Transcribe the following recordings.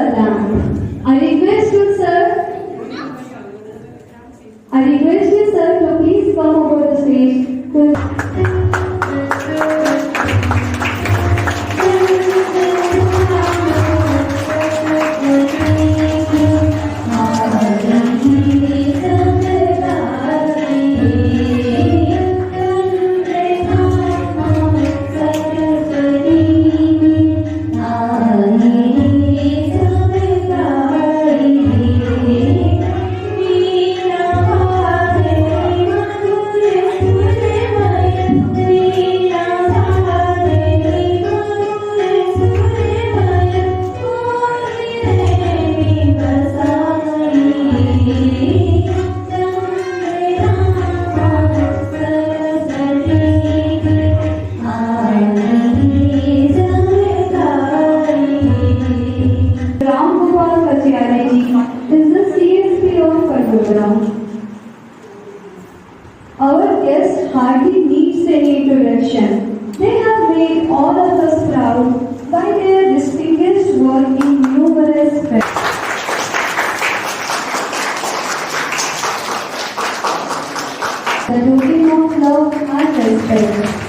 I request you, sir. I request you, sir, to please come over the stage. Our guest hardly needs any introduction. They have made all of us proud by their distinguished work in numerous fields. The token of love and respect.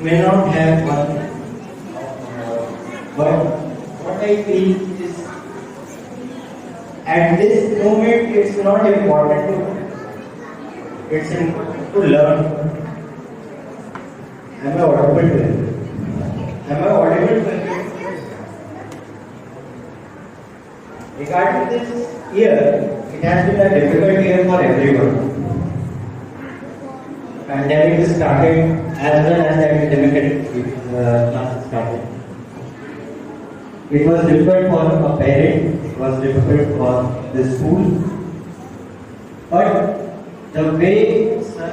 may not have one, but what I feel is at this moment it's not important it's important to learn. Am I audible to you? Am I audible to you? Regarding this year, it has been a difficult year for everyone. Pandemic started as well as the academic classes started. It was difficult for a parent, it was difficult for the school, but the way sir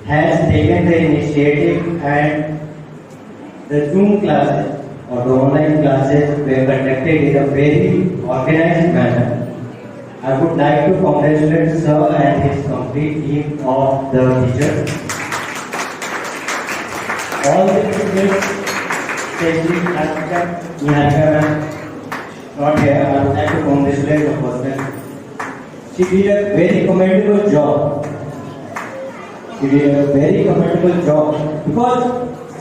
has taken the initiative and the Zoom classes or the online classes were conducted in a very organized manner. I would like to congratulate sir and his complete team of the teachers. All the students, especially Niharika ma'am, not here, I would like to congratulate the person. She did a very commendable job. She did a very commendable job because,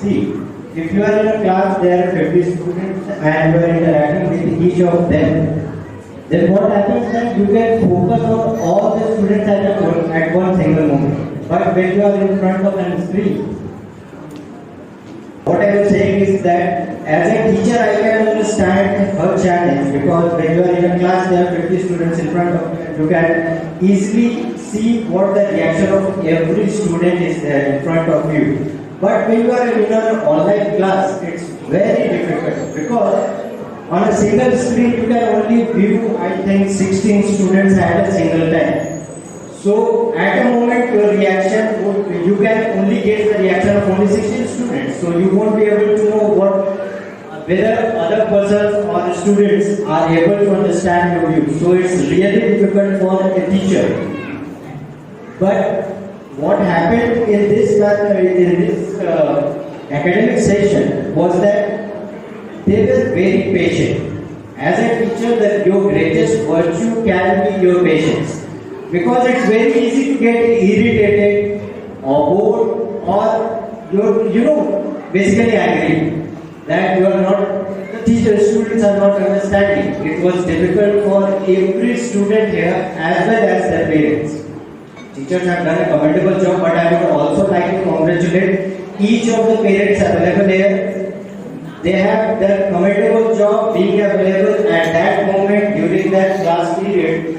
see, if you are in a class, there are 50 students and you are interacting with each of them, then what happens that you can focus on all the students at one single moment. But when you are in front of a screen, what I was saying is that as a teacher I can understand her challenge because when you are in a class there are 50 students in front of you, you can easily see what the reaction of every student is there in front of you. But when you are in an online class, it's very difficult because on a single screen you can only view I think 16 students at a single time. So at a moment your reaction would, you can only get the reaction of only 16 students. So you won't be able to know whether other persons or the students are able to understand your view. So it's really difficult for a teacher. But what happened in this academic session was that they were very patient. As a teacher, your greatest virtue can be your patience. Because it's very easy to get irritated or bored or basically angry that you are not, the teachers, students are not understanding. It was difficult for every student here as well as their parents. Teachers have done a commendable job, but I would also like to congratulate each of the parents available here. They have done a commendable job being available at that moment during that class period.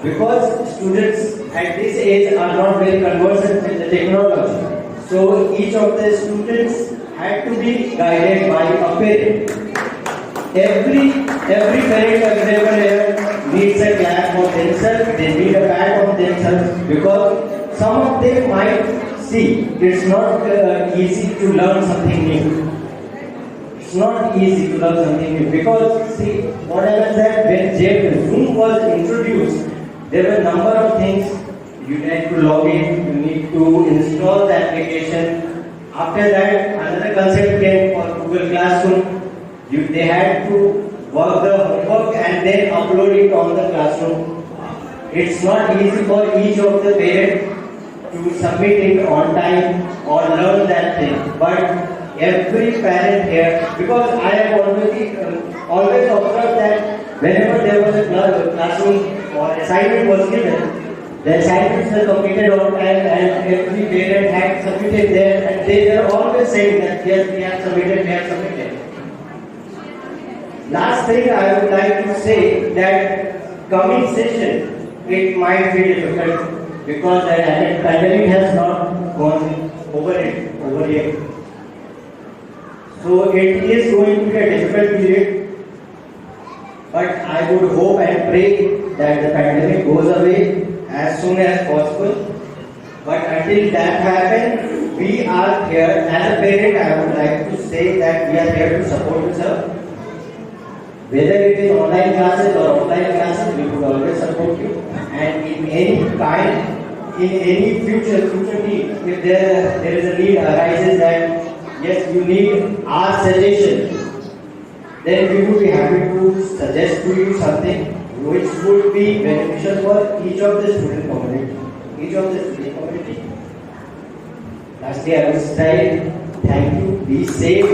Because students at this age are not very conversant with the technology. So each of the students had to be guided by a parent. Every parent available here needs a clap for themselves, they need a pat on themselves because some of them might see it's not easy to learn something new. It's not easy to learn something new because see what happens that when Zoom was introduced, there were a number of things. You need to log in, you need to install the application. After that, another concept came for Google Classroom. They had to work the homework and then upload it on the classroom. It's not easy for each of the parents to submit it on time or learn that thing. But every parent here, because I have always observed that whenever there was a classroom or assignment was given, the assignments were completed on time and every parent had submitted there and they were always saying that yes, we have submitted. Last thing I would like to say that coming session, it might be difficult because the pandemic has not gone over yet. So it is going to be a difficult period, but I would hope and pray that the pandemic goes away as soon as possible. But until that happens, we are here. As a parent, I would like to say that we are here to support you, sir. Whether it is online classes or offline classes, we would always support you. And in any kind, in any future need, if there is a need arises that yes, you need our suggestion, then we would be happy to suggest to you something which would be beneficial for each of the student community. Lastly, I would say Thank you. Be safe.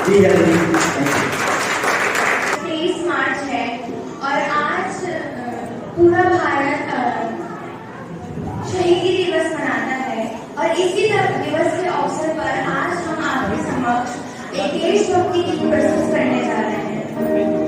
Be healthy. Thank you. 23 मार्च है और आज पूरा भारत शहीदी दिवस मनाता है और इसी दिवस के अवसर पर आज हम आपके समक्ष एक देशभक्ति गीत प्रस्तुत करने जा रहे हैं।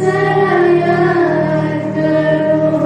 जरा याद करो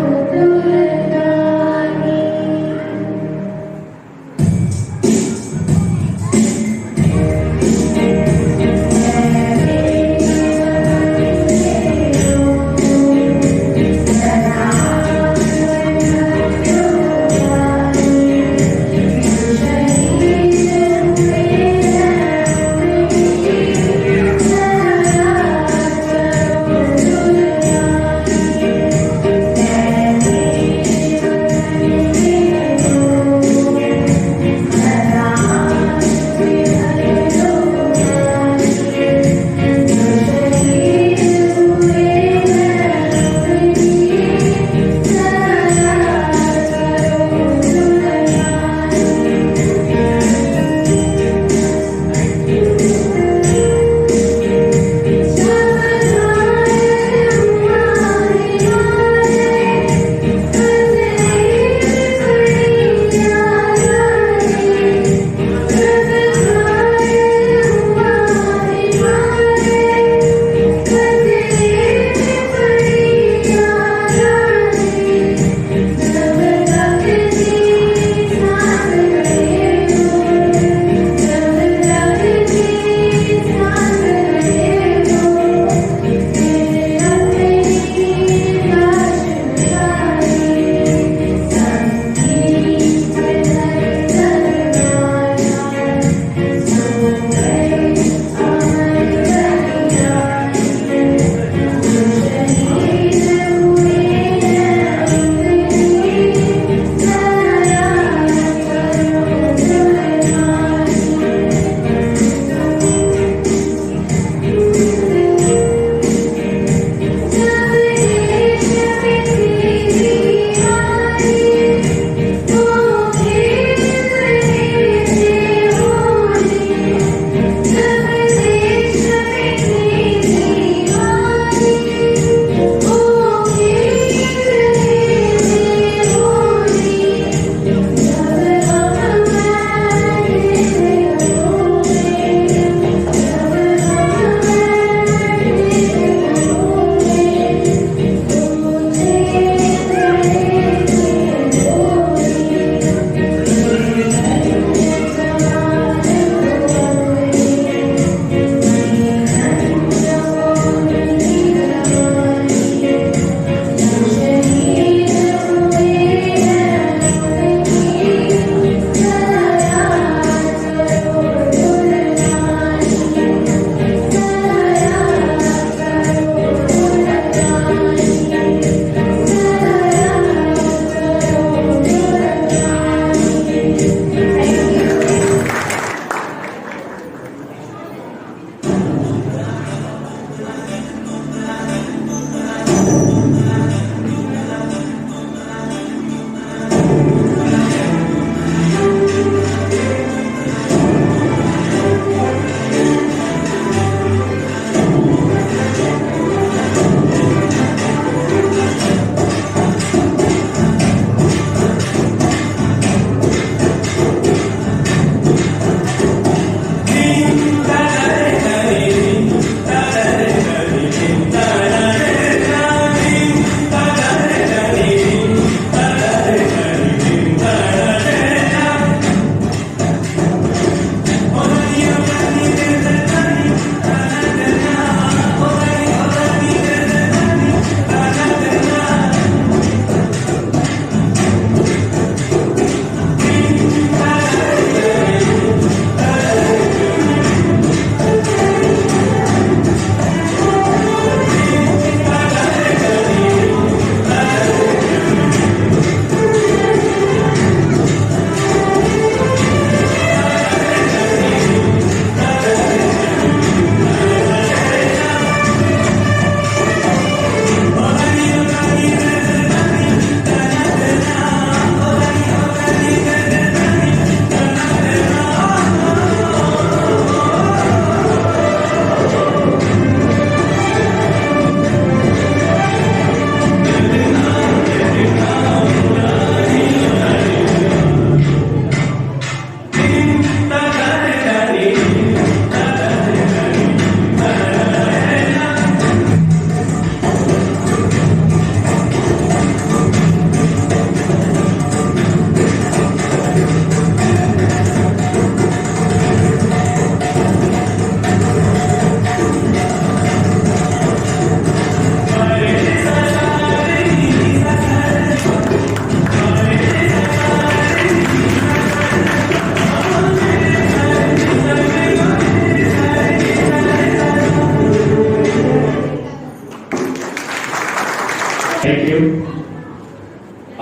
थैंक यू।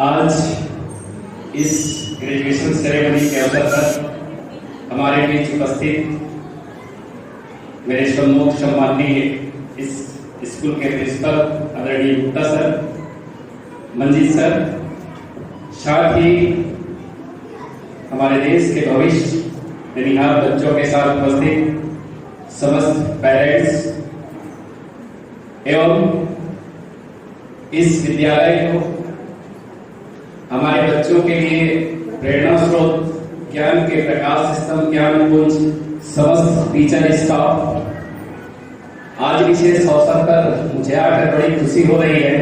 आज इस ग्रेजुएशन सेरेमनी के अवसर पर हमारे बीच उपस्थित मेरे सम्मुख सम्माननीय इस स्कूल के प्रिंसिपल आदरणीय गुप्ता सर, मंजीत सर, साथ ही हमारे देश के भविष्य निहार बच्चों के साथ उपस्थित समस्त पेरेंट्स एवं इस विद्यालय को हमारे बच्चों के लिए प्रेरणा स्रोत, ज्ञान के प्रकाश स्तंभ, ज्ञान पुंज, समस्त टीचर स्टाफ, आज विशेष अवसर पर मुझे आकर बड़ी खुशी हो रही है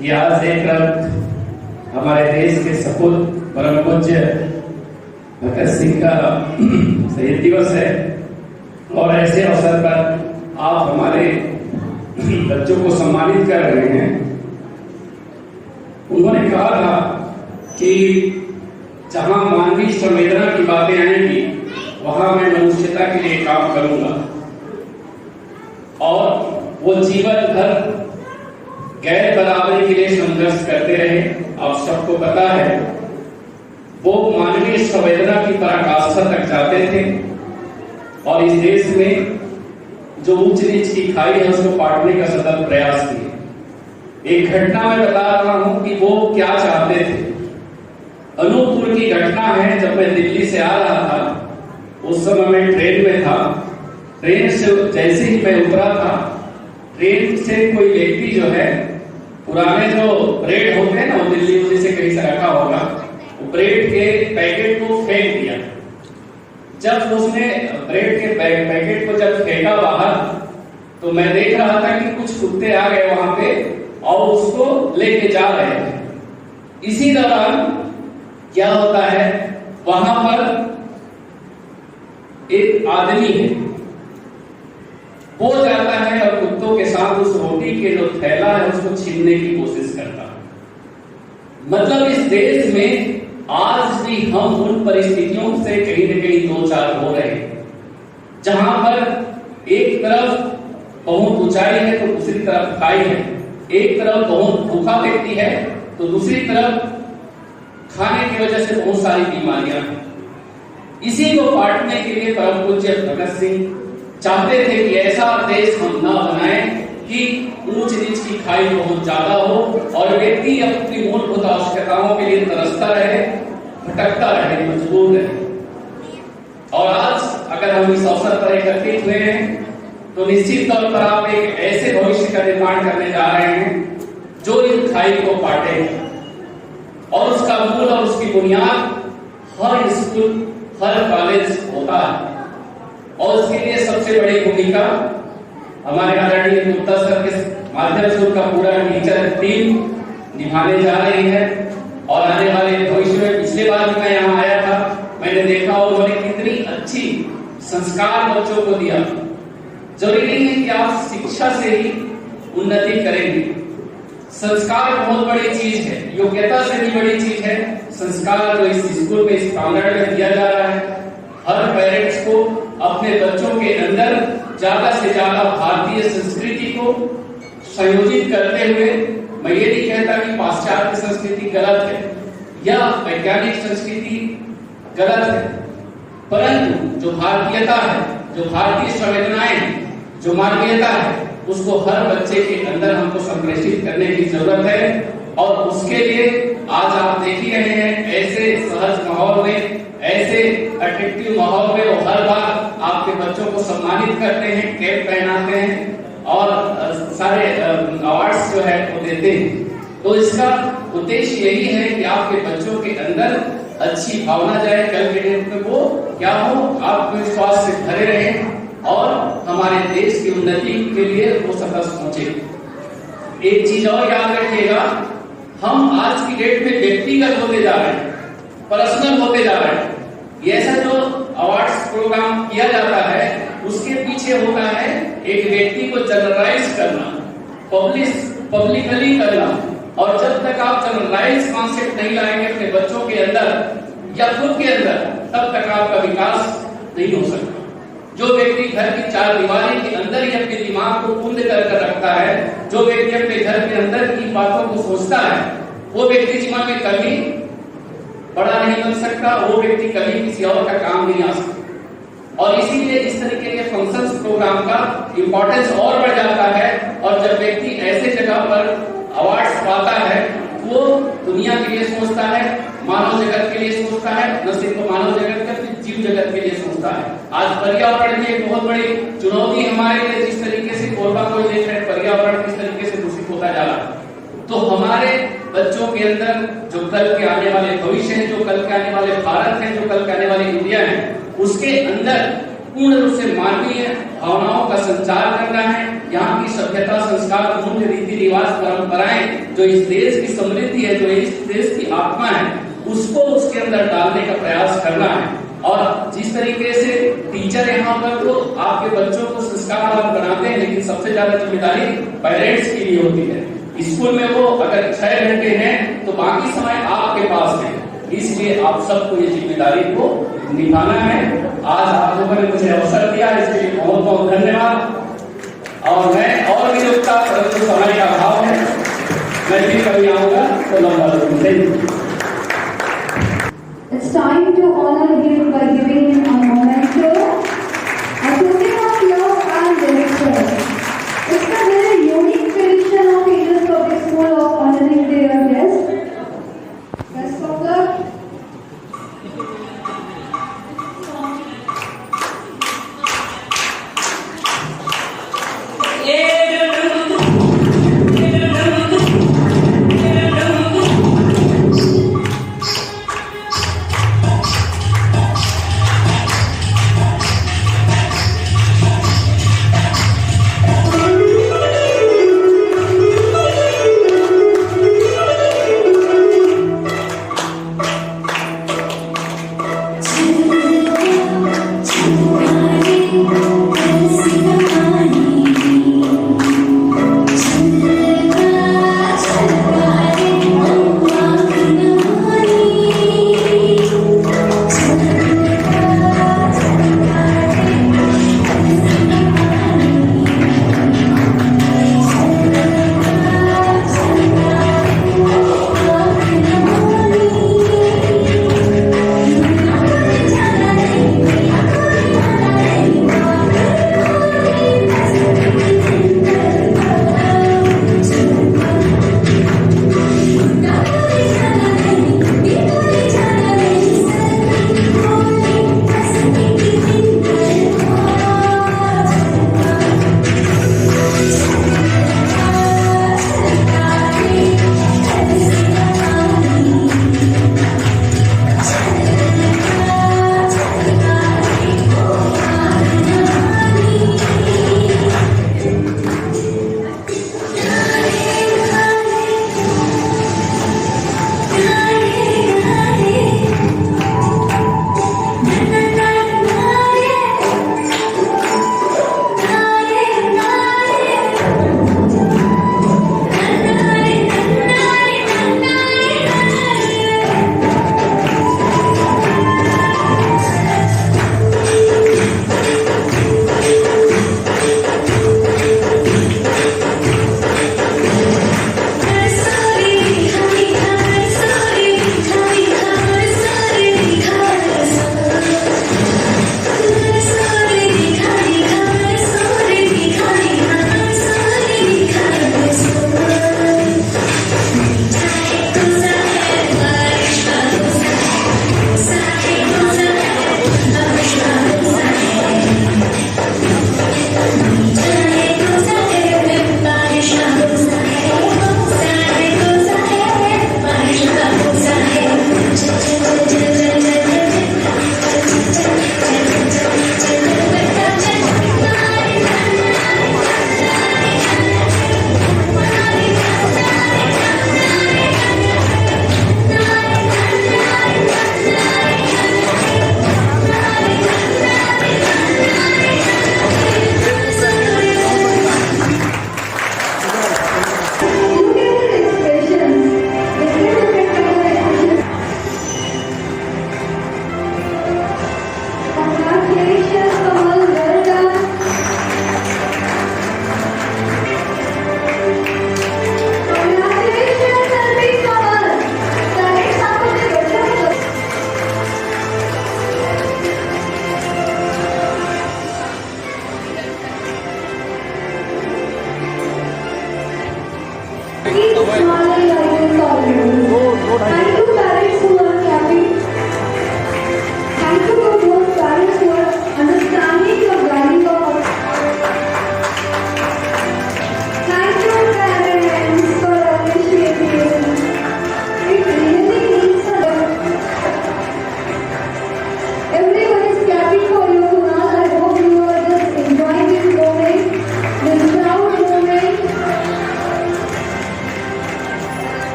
कि आज एक तरफ हमारे देश के सपूत परम पूज्य भगत सिंह का शहीद दिवस है और ऐसे अवसर पर आप हमारे बच्चों को सम्मानित कर रहे हैं। उन्होंने कहा था कि जहां मानवीय संवेदना की बातें आएंगी वहां मैं मनुष्यता के लिए काम करूंगा, और वो जीवन भर गैर बराबरी के लिए संघर्ष करते रहे। आप सबको पता है वो मानवीय संवेदना की पराकाष्ठा तक जाते थे और इस देश में जो उच्च नीच की खाई है उसको पाटने का सतत प्रयास किए। एक घटना मैं बता रहा हूं कि वो क्या चाहते थे। अनूपपुर की घटना है, जब मैं दिल्ली से आ रहा था, उस समय मैं ट्रेन में था। ट्रेन से जैसे ही मैं उतरा था, ट्रेन से कोई व्यक्ति जो है, पुराने जो ब्रेड होते हैं ना, वो दिल्ली में से कहीं से रखा होगा, वो ब्रेड के पैकेट को फेंक दिया। जब उसने ब्रेड के पैकेट को जब फेंका बाहर, तो मैं देख रहा था कि कुछ कुत्ते आ गए वहां पे और उसको लेके जा रहे थे। इसी दौरान क्या होता है, वहां पर एक आदमी है, वो जाता है और कुत्तों के साथ उस रोटी के जो थैला है उसको छीनने की कोशिश करता है। मतलब इस देश में आज भी हम उन परिस्थितियों से कहीं न कहीं दो चार हो रहे हैं, जहां पर एक तरफ बहुत ऊंचाई है तो दूसरी तरफ खाई है, एक तरफ बहुत भूखा व्यक्ति है तो दूसरी तरफ खाने की वजह से बहुत सारी बीमारियां हैं। इसी को बांटने के लिए परम पूज्य भगत सिंह चाहते थे कि ऐसा देश हम ना बनाएं कि ऊंच नीच की खाई बहुत ज्यादा हो और व्यक्ति अपनी मूलभूत आवश्यकताओं के लिए तरसता रहे, भटकता रहे, मजबूर रहे। और आज अगर हम इस अवसर पर एकत्रित हुए हैं तो निश्चित तौर पर आप एक ऐसे भविष्य का निर्माण करने जा रहे हैं जो इन खाई को बांटेगा, और उसका मूल और उसकी बुनियाद हर स्कूल, हर कॉलेज होता है। और उसके लिए सबसे बड़ी भूमिका हमारे आदरणीय गुप्ता सर के माध्यम से उनका पूरा टीचर टीम निभाने जा रही है। और आने वाले भविष्य में, पिछले बार भी मैं यहाँ आया था, मैंने देखा उन्होंने कितनी अच्छी संस्कार बच्चों को दिया। जरूरी नहीं है कि आप शिक्षा से ही उन्नति करेंगे, संस्कार बहुत बड़ी चीज है, योग्यता से भी बड़ी चीज है। संस्कार जो इस स्कूल में, इस प्रांगण में दिया जा रहा है, हर पेरेंट्स को अपने बच्चों के अंदर ज्यादा से ज्यादा भारतीय संस्कृति को संयोजित करते हुए, मैं ये नहीं कहता कि पाश्चात्य संस्कृति गलत है या वैज्ञानिक संस्कृति गलत है, परंतु जो भारतीयता है, जो भारतीय संवेदनाएं, जो मानवीयता है, उसको हर बच्चे के अंदर हमको संप्रेषित करने की जरूरत है। और उसके लिए आज आप देख ही रहे हैं, ऐसे सहज माहौल में, ऐसे अट्रैक्टिव माहौल में वो हर बार आपके बच्चों को सम्मानित करते हैं, कैप पहनाते हैं और सारे अवार्ड्स जो है वो देते हैं। तो इसका उद्देश्य यही है कि आपके बच्चों के अंदर अच्छी भावना जाए, कल के दिन में वो क्या हो, आत्मविश्वास से भरे रहें और हमारे देश की उन्नति के लिए वो सतत पहुंचे। एक चीज और याद रखिएगा, हम आज की डेट में व्यक्तिगत होते जा रहे हैं, पर्सनल होते जा रहे हैं। ये ऐसा जो अवार्ड्स प्रोग्राम किया जाता है उसके पीछे होता है एक व्यक्ति को जनरलाइज करना, पब्लिकली करना। और जब तक आप जनरलाइज कॉन्सेप्ट नहीं लाएंगे अपने बच्चों के अंदर या खुद के अंदर, तब तक आपका विकास नहीं हो सकता। जो व्यक्ति घर की चार दीवारी के अंदर ही अपने दिमाग को कुंद कर रखता है, जो व्यक्ति अपने घर के अंदर की बातों को सोचता है, वो व्यक्ति जीवन में कभी बड़ा नहीं बन सकता, वो व्यक्ति कभी किसी और का काम नहीं आ सकता। और इसीलिए इस तरीके के फंक्शंस प्रोग्राम का इंपॉर्टेंस और बढ़ जाता है। और जब व्यक्ति ऐसे जगह पर अवार्ड्स पाता है, वो दुनिया के लिए सोचता है, मानव जगत के लिए सोचता है, न सिर्फ मानव जगत का, जीव जगत के लिए सोचता है। आज पर्यावरण की एक बहुत बड़ी चुनौती हमारे लिए, जिस तरीके से कोरोना को देख रहे हैं, पर्यावरण किस तरीके से दूषित होता जा रहा है। तो हमारे बच्चों के अंदर जो कल के आने वाले भविष्य है, जो कल के आने वाले भारत है, जो कल के आने वाली इंडिया है, उसके अंदर पूर्ण रूप से मानवीय भावनाओं का संचार करना है। यहाँ की सभ्यता, संस्कार, मूल्य, रीति रिवाज, परंपराएं, जो इस देश की समृद्धि है, जो इस देश की आत्मा है, उसको उसके अंदर डालने का प्रयास करना है। और जिस तरीके से टीचर यहाँ पर तो आपके बच्चों को संस्कारवान बनाते हैं, लेकिन सबसे ज्यादा जिम्मेदारी पेरेंट्स की भी होती है। स्कूल में वो अगर 6 घंटे हैं तो बाकी समय आपके पास है, इसलिए आप सबको ये जिम्मेदारी को निभाना है। आज आप लोगों ने मुझे अवसर दिया, इसके लिए बहुत बहुत धन्यवाद। और मैं और भी रुकता, परंतु समय का अभाव है, मैं भी कभी आऊंगा तो लंबा जरूर। It's time to honor him by giving him a memento, a token of love and respect. It's a very unique tradition of Angels Public School of honoring their guests. Best of luck. smiling like this always. Thank you parents who are clapping. Thank you to those parents who are understanding the value of. Thank you parents for appreciating. It really means a lot. Everyone is clapping for you, Kunal. I hope you are just enjoying this moment, this proud moment.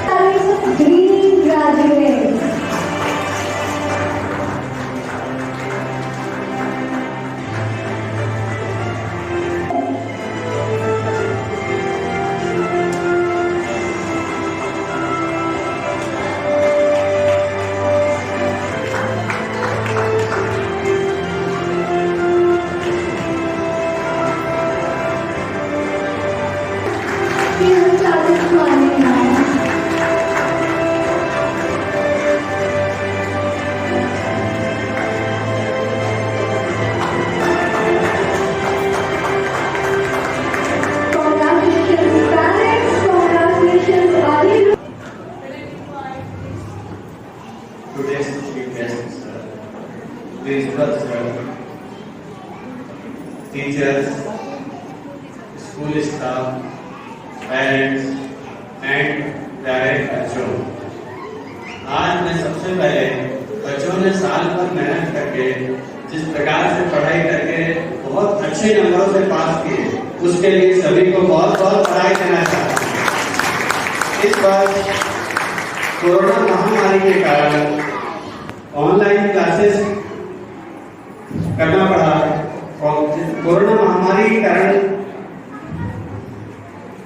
Parents of Green graduates. He has started smiling now. Congratulations parents, congratulations Adi. Today's chief guests, principal sir, teachers, school staff, parents and direct बच्चों। आज मैं सबसे पहले बच्चों ने साल भर मेहनत करके जिस प्रकार से पढ़ाई करके बहुत अच्छे नंबरों से पास किए, उसके लिए सभी को बहुत बहुत बधाई देना चाहता हूँ। इस बार कोरोना महामारी के कारण ऑनलाइन क्लासेस करना पड़ा और कोरोना महामारी के कारण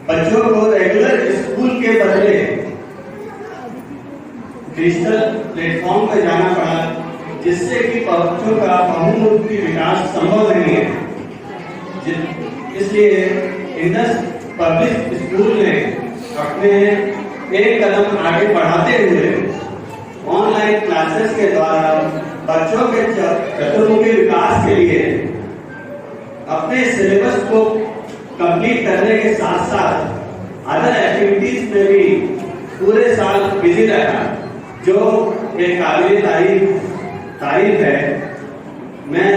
बच्चों को रेगुलर स्कूल के बदले डिजिटल प्लेटफॉर्म पर जाना पड़ा, जिससे कि बच्चों का बहुमुखी विकास संभव नहीं है। इसलिए इंडस पब्लिक स्कूल ने अपने एक कदम आगे बढ़ाते हुए ऑनलाइन क्लासेस के द्वारा बच्चों के चतुर्मुखी विकास के लिए अपने सिलेबस को कंप्लीट करने के साथ साथ अदर एक्टिविटीज में भी पूरे साल बिजी रहा, जो एक काबिल तारीफ है। मैं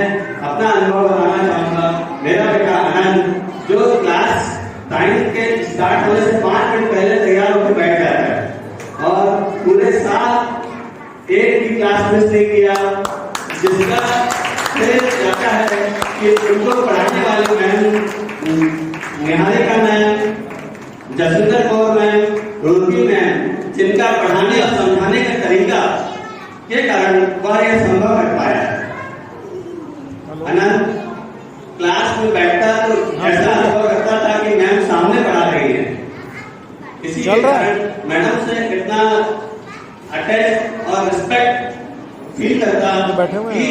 अपना अनुभव बताना चाहूंगा। मेरा बेटा आनंद जो क्लास 9 के स्टार्ट होने से 5 मिनट पहले तैयार होकर बैठ जाता है और पूरे साल एक भी क्लास मिस नहीं किया, जिसका श्रेय जाता है कि उनको पढ़ाने वाले ma'am Niharika ma'am, Jasvinder Kaur ma'am, Ruchi ma'am, जिनका पढ़ाने और समझाने का तरीका के कारण वह यह संभव कर पाया। अनंत क्लास में बैठता तो ऐसा अनुभव करता था कि मैम सामने पढ़ा रही है। इसी के कारण मैडम से इतना अटैच और रिस्पेक्ट फील करता कि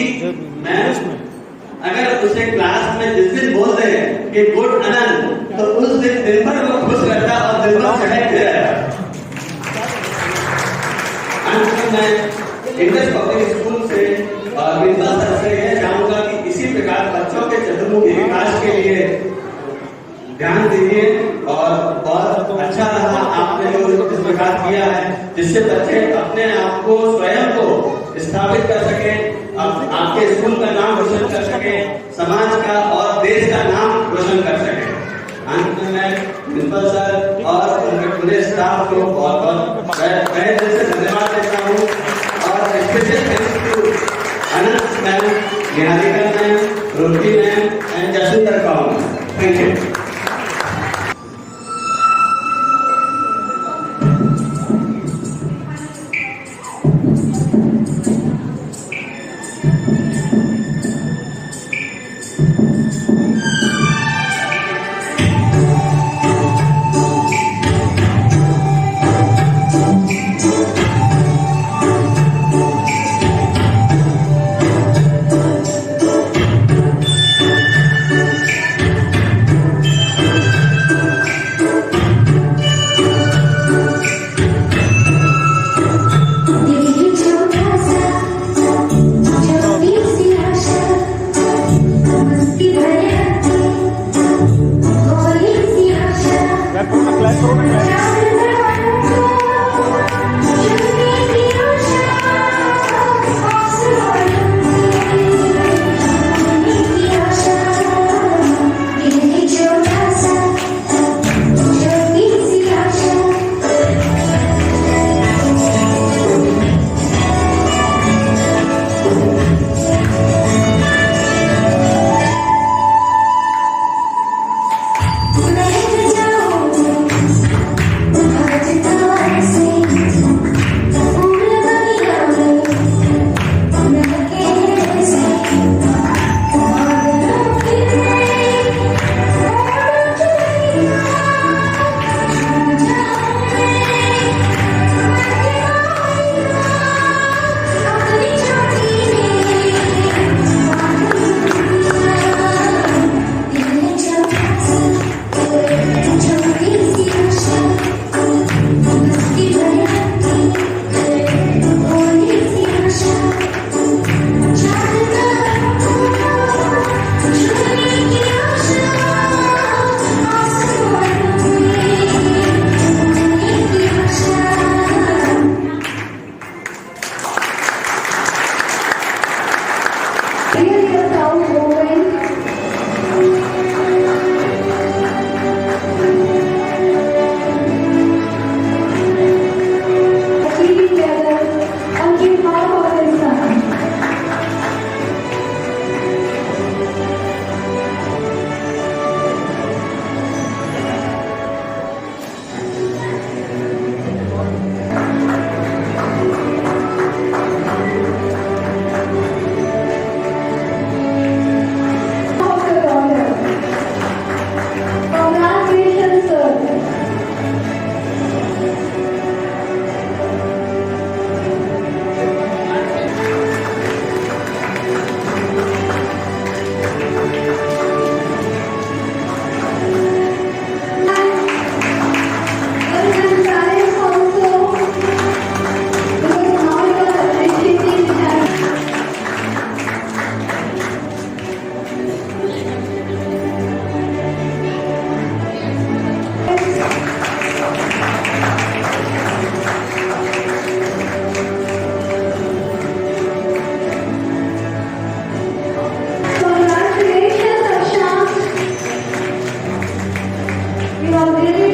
मैम अगर उसे क्लास में जिस दिन बोल दे कि गुड अनंत, तो उस दिन भर वो खुश रहता और दिन भर चढ़े रहता। अंत में इंडस पब्लिक स्कूल से और प्रिंसिपल सर से यह चाहूंगा कि इसी प्रकार बच्चों के चतुर्मुखी विकास के लिए ध्यान दीजिए और बहुत अच्छा रहा आपने जो इस प्रकार किया है, जिससे बच्चे अपने आप को स्वयं को स्थापित कर सके, आपके स्कूल का नाम रोशन कर सके, समाज का और देश का नाम रोशन कर सके। अंत में मैं प्रिंसिपल सर और उनके पूरे स्टाफ को बहुत बहुत तहे दिल से धन्यवाद देता हूँ और special thanks to Anant ma'am, Niharika ma'am, Ruchi ma'am and Jaswinder Kaur. Thank you. Really a proud moment. Achieving together on behalf of his son. Of the daughter. Congratulations, sir. And parents also, because now you are appreciating that. Congratulations, Akshant. You have really